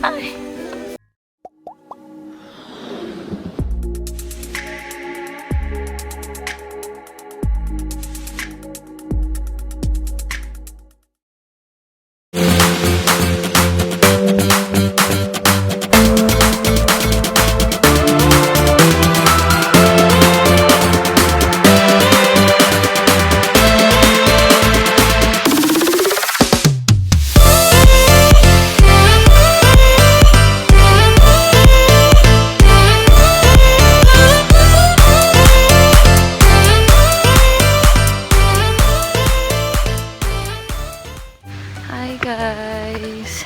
Bye! Hi guys!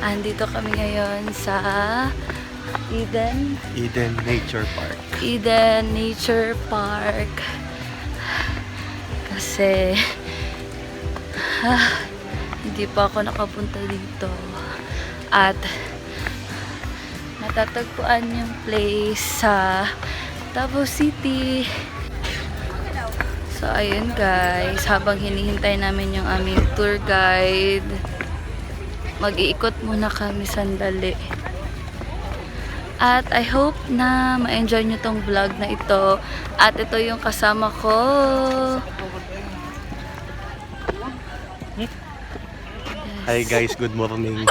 Andito kami ngayon sa Eden Nature Park. Eden Nature Park kasi hindi pa ako nakapunta dito at natatagpuan yung place sa Davao City. So, ayun guys, habang hinihintay namin yung aming tour guide, mag-iikot muna kami sandali. At I hope na ma-enjoy nyo tong vlog na ito. At ito yung kasama ko. Hi guys, good morning.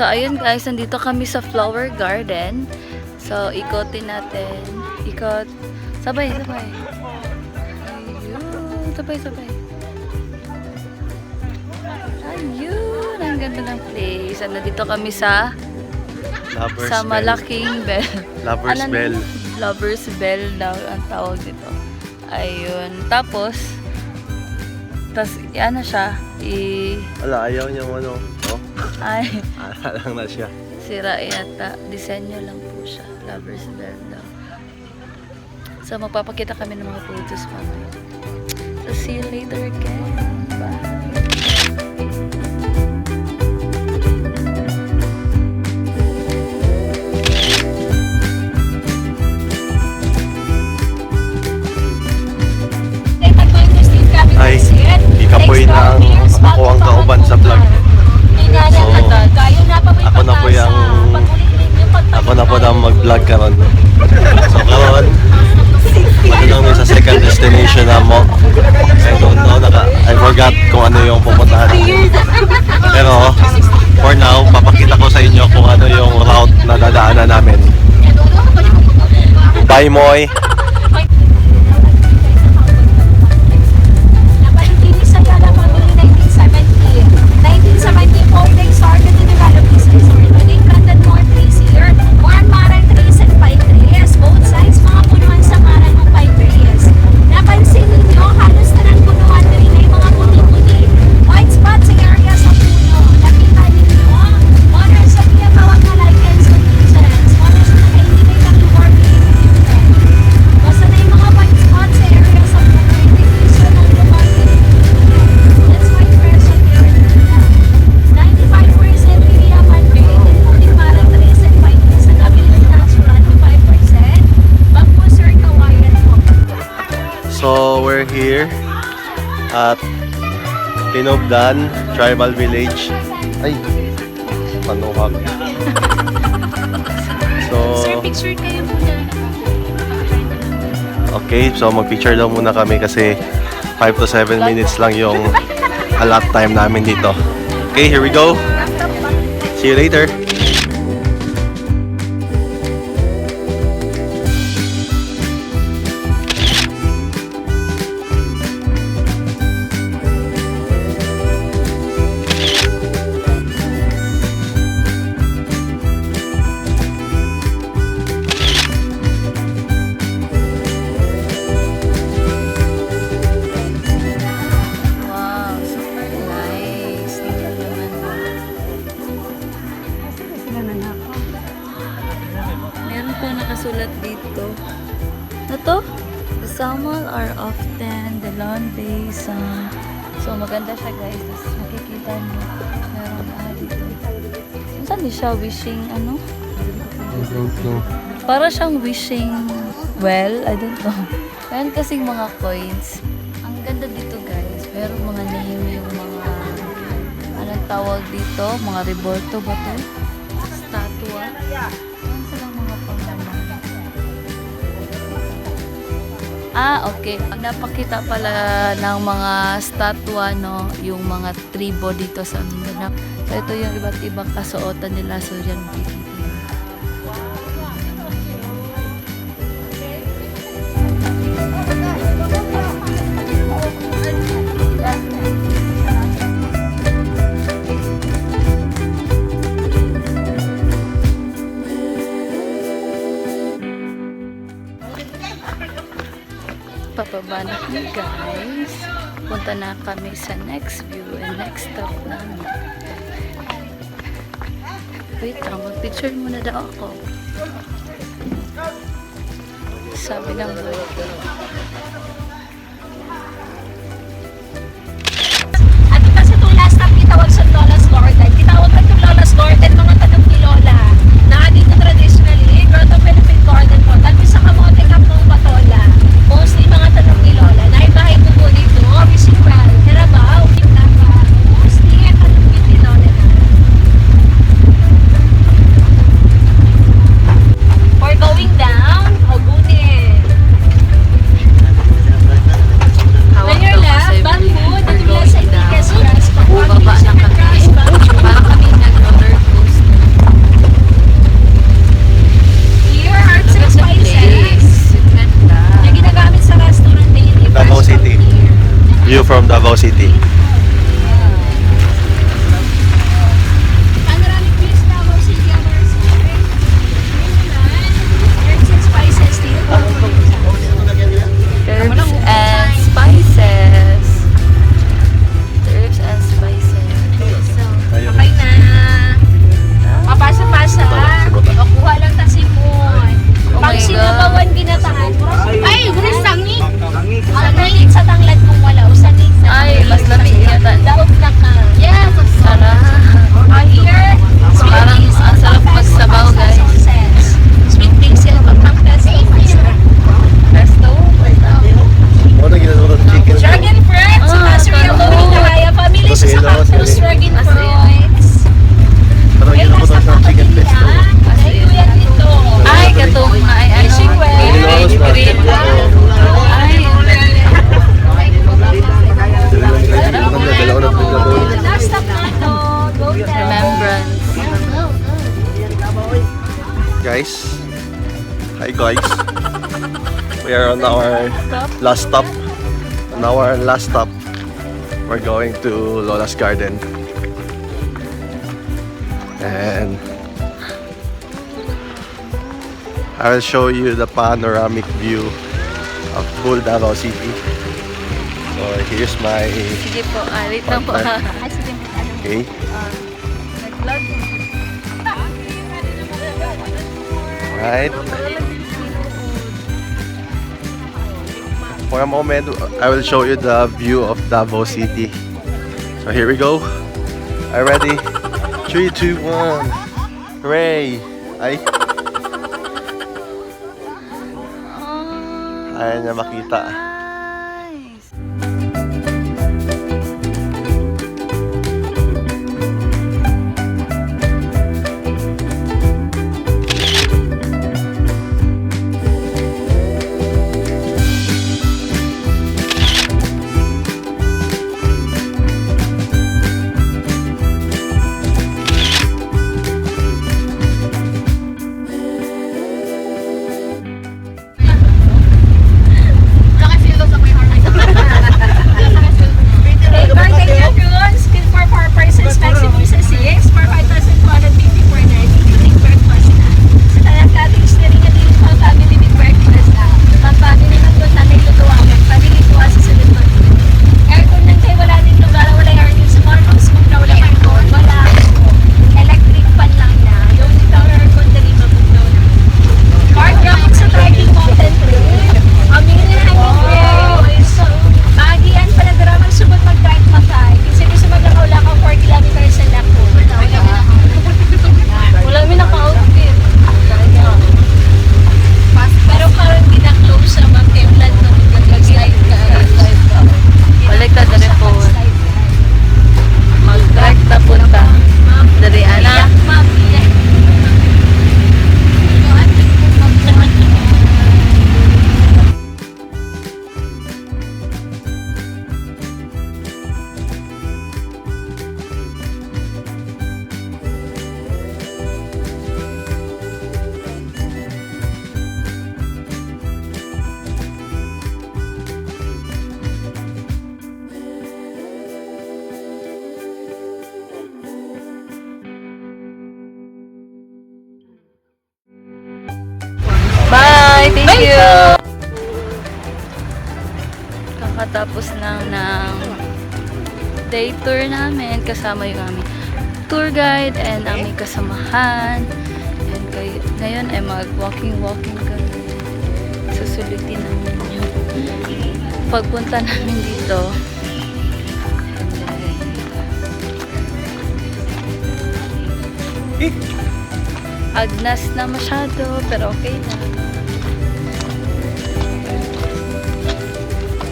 So, ayun guys, nandito kami sa flower garden. So, ikotin natin. Ikot. Sabay, sabay. Ayun. Sabay, sabay. Ayun. Ang ganda ng place. Nandito kami sa malaking bell. Lover's Bell. Lover's Bell daw ang tawag dito. Ayun. Tapos, ano siya? Wala, ayaw niyang ano. Oh. Ay. Lang na siya. Sira yata. Disenyo lang po siya. Lover's Bell daw. So, magpapakita kami ng mga photos mamaya. So, see you later again. Bye! Ay, ikapoy na ako ang kauban sa vlog. So, ako na po na mag-vlog karon. So karon, lang sa second destination na mo. I don't know, I forgot kung ano yung pupuntahan. Pero, for now, papakita ko sa inyo kung ano yung route na dadaanan namin. Bye, Moy! So we're here at Tinubdan Tribal Village. Ay, panuhag. So, Sir, picture kayo muna. Okay, so mag-picture daw muna kami kasi 5 to 7 minutes lang yung allot time namin dito. Okay, here we go. See you later. Nakasulat dito. Ano to? The salmon are often the land-based. So maganda siya guys. Tapos makikita nyo. Meron dito. Saan di siya wishing ano? I don't know. Para siyang wishing well. I don't know. Meron kasing mga coins. Ang ganda dito guys. Meron mga name yung mga anong tawag dito? Mga reborto ba to? Statua. Okay. Napakita pala ng mga statwa, no, yung mga tribo dito sa Mindanao. So, ito yung iba't ibang kasuotan nila. So, dyan makikita. Papaba na kami guys. Punta na kami sa next view and next stop namin. Wait lang, mag-picture muna daw ako. Sabi ng boy. At kasi itong last stop kitawag sa Lola's Garden. Kitawag ka itong Lola's Garden, mga tanong ni Lola. Na dito traditionally, Grotto Philippine Garden po. Talpi sa kamote kap ng Patola. Mostly mga tanong ni Lola. Naibahay po po dito. Visual, Davao, Davao. Mostly ang tanong ni Lola. For going down, Ogutin. When you're left, bamboo, dito lang sa Itigas Grass. Baba na kami. Para kami nag-roller coaster. view from Davao City. Panoramic views Davao City, our side. Herbs and spices. Dito po. Herbs and spices. Herbs and spices. Okay na. Papasa-pasa. O kuha lang ta simon. Oh Pag my sinabawan ginatahan. Ay, gulis sangit. Sangit sa tanglad kung wala. O sangit na. Ay, mas lamig yata. Daog na ka. Yes. Sarap. Here, sweet Parang basil ang sarap pampers magsabaw, pasta guys. sauces. Sweet basil pampers pasta. Pesto. Ano ginagawa ng chicken? Dragon fruits, sa Passeria Loading Naraya. Family sa Cactus, dragon fruits. Ano ginagawa ng chicken pesto? Ay, kuya dito. Ay, katong ay ano. Fishing well. Green. Ay, Last stop na to. Go there. remembrance. Guys, hi guys. We are on our last stop. On our last stop, we're going to Lola's Garden. And I will show you the panoramic view of full Davao City. So here's my Sige po, wait lang po. okay. Nag-vlog. Right. For a moment, I will show you the view of Davao City. So here we go. Are you ready? 3, 2, 1. Hooray! Ay, ayaw niya makita. Nice. Bye! Thank you! Kakatapos lang ng day tour namin. Kasama yung aming tour guide and aming kasamahan. And ngayon ay mag-walking kami. Susulitin namin yung pagpunta namin dito. Agnas na masyado, pero okay na.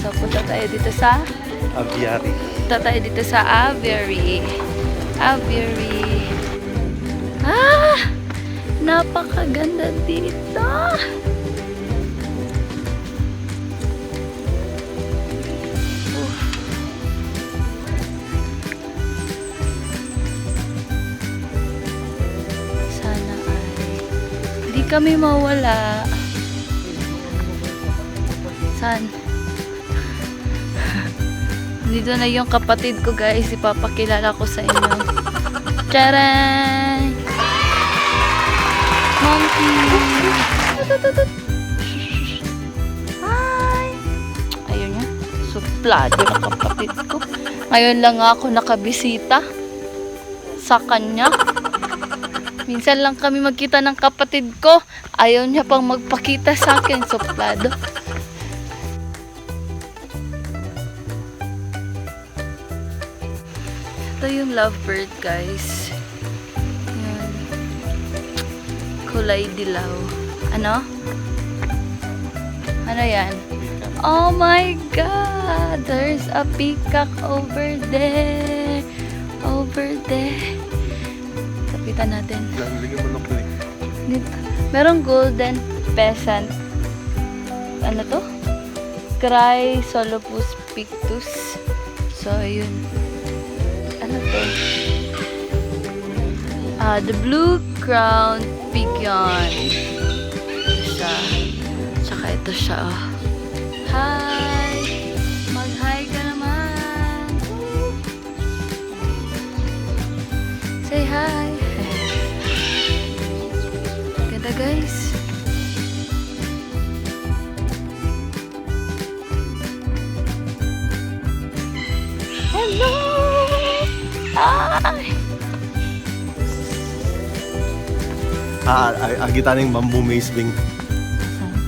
So, punta tayo dito sa Aviary. Aviary. Ah! Napakaganda dito! Sana ay hindi kami mawala. Dito na yung kapatid ko guys. Ipapakilala ko sa inyo. Charan! Monkey! Hi! Ayun yan. Suplado na kapatid ko. Ngayon lang ako nakabisita sa kanya. Minsan lang kami magkita ng kapatid ko. Ayaw niya pang magpakita sa akin. Suplado. Ito yung lovebird guys. Yan. Kulay dilaw. Ano? Ano yan? Oh my God! There's a peacock over there. Over there. Kapitan natin. Dito. Merong golden pheasant. Ano to? Chrysolopus pictus. So, yun. Ano to? The blue crowned pigeon. Ito siya. Tsaka ito siya. Hi! Mag-hi ka naman. Say hi. Ganda guys. Hello! Ay! Agitaning bamboo maze bing.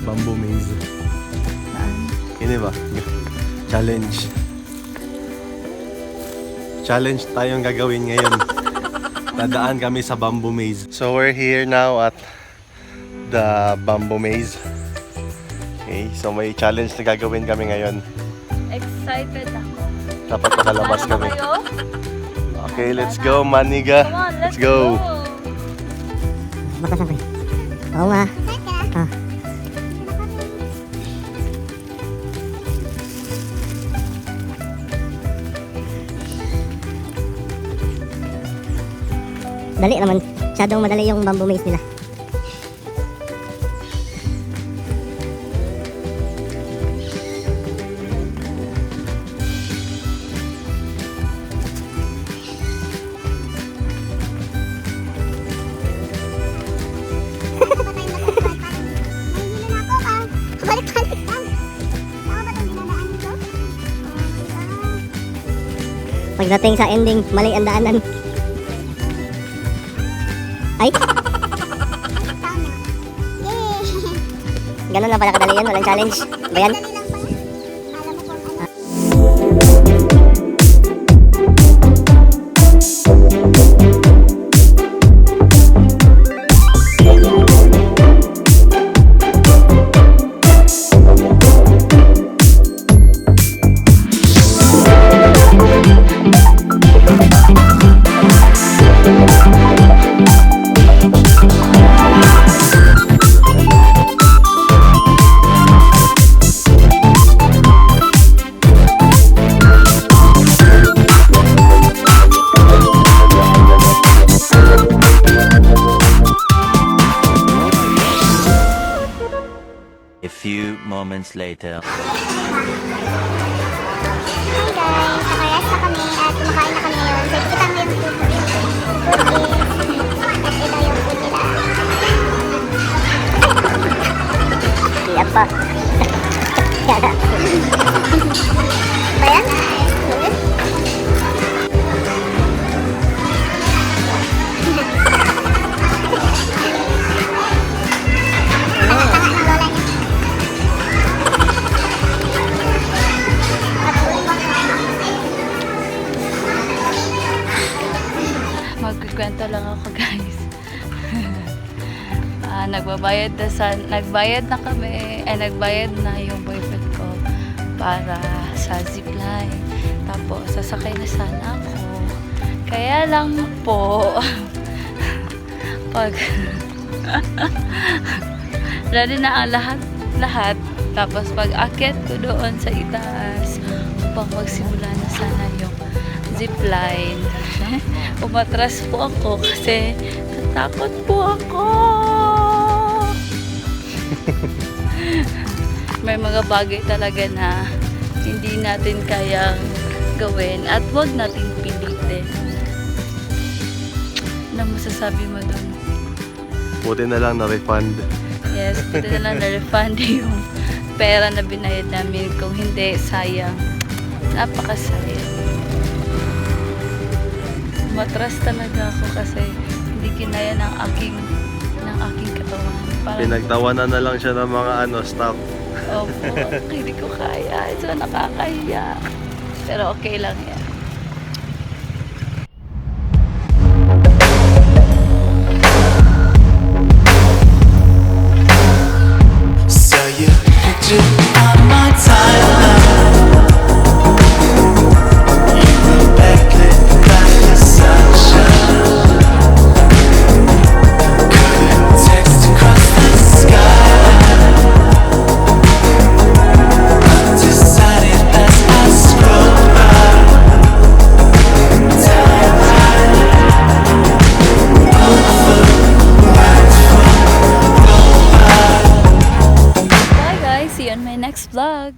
Bamboo maze. Saan? Ini ba? Challenge. Challenge tayong gagawin ngayon. Dadaan kami sa bamboo maze. So we're here now at the bamboo maze. Okay, so may challenge na gagawin kami ngayon. Excited ako. Dapat makalabas Tara na kami. kayo? Okay, let's go, Maniga. Come on, Let's go. Oo nga. Ah. Dali naman. Masyadong madali yung bamboo maze nila. Pagdating sa ending, mali ang daanan. Ay! Ganun lang pala kadali yan, walang challenge. Ba yan? A few moments later. Hi guys! Nakarest na kami at kumakain na kami ngayon. So, ipikita mo yung food is. At ito yung food nila. Iyak pa. Ba yan? Magkikwento lang ako guys. Nagbayad na kami, nagbayad na yung boyfriend ko para sa zipline. Tapos sasakay na sana ako. Kaya lang po pag ready na ang lahat. Tapos pag akyat ko doon sa itaas upang magsimula na sana yung zipline. Umatras po ako kasi natakot po ako. May mga bagay talaga na hindi natin kayang gawin at wag nating pilitin. Ano masasabi mo doon? Buti na lang na-refund. Yes, buti na lang na-refund yung pera na binayad namin. Kung hindi, sayang. Napakasayang. Matras talaga ako kasi hindi kinaya ng aking katawan. Parang, Pinagtawanan na lang siya ng mga staff. opo, hindi ko kaya. So, nakakahiya. Pero okay lang yan. Saw your picture on my timeline. You were backlit by the sunshine. Couldn't text across the sky. Undecided as I scroll by. Timeline. Over, right from, go by. Bye guys! See you on my next vlog!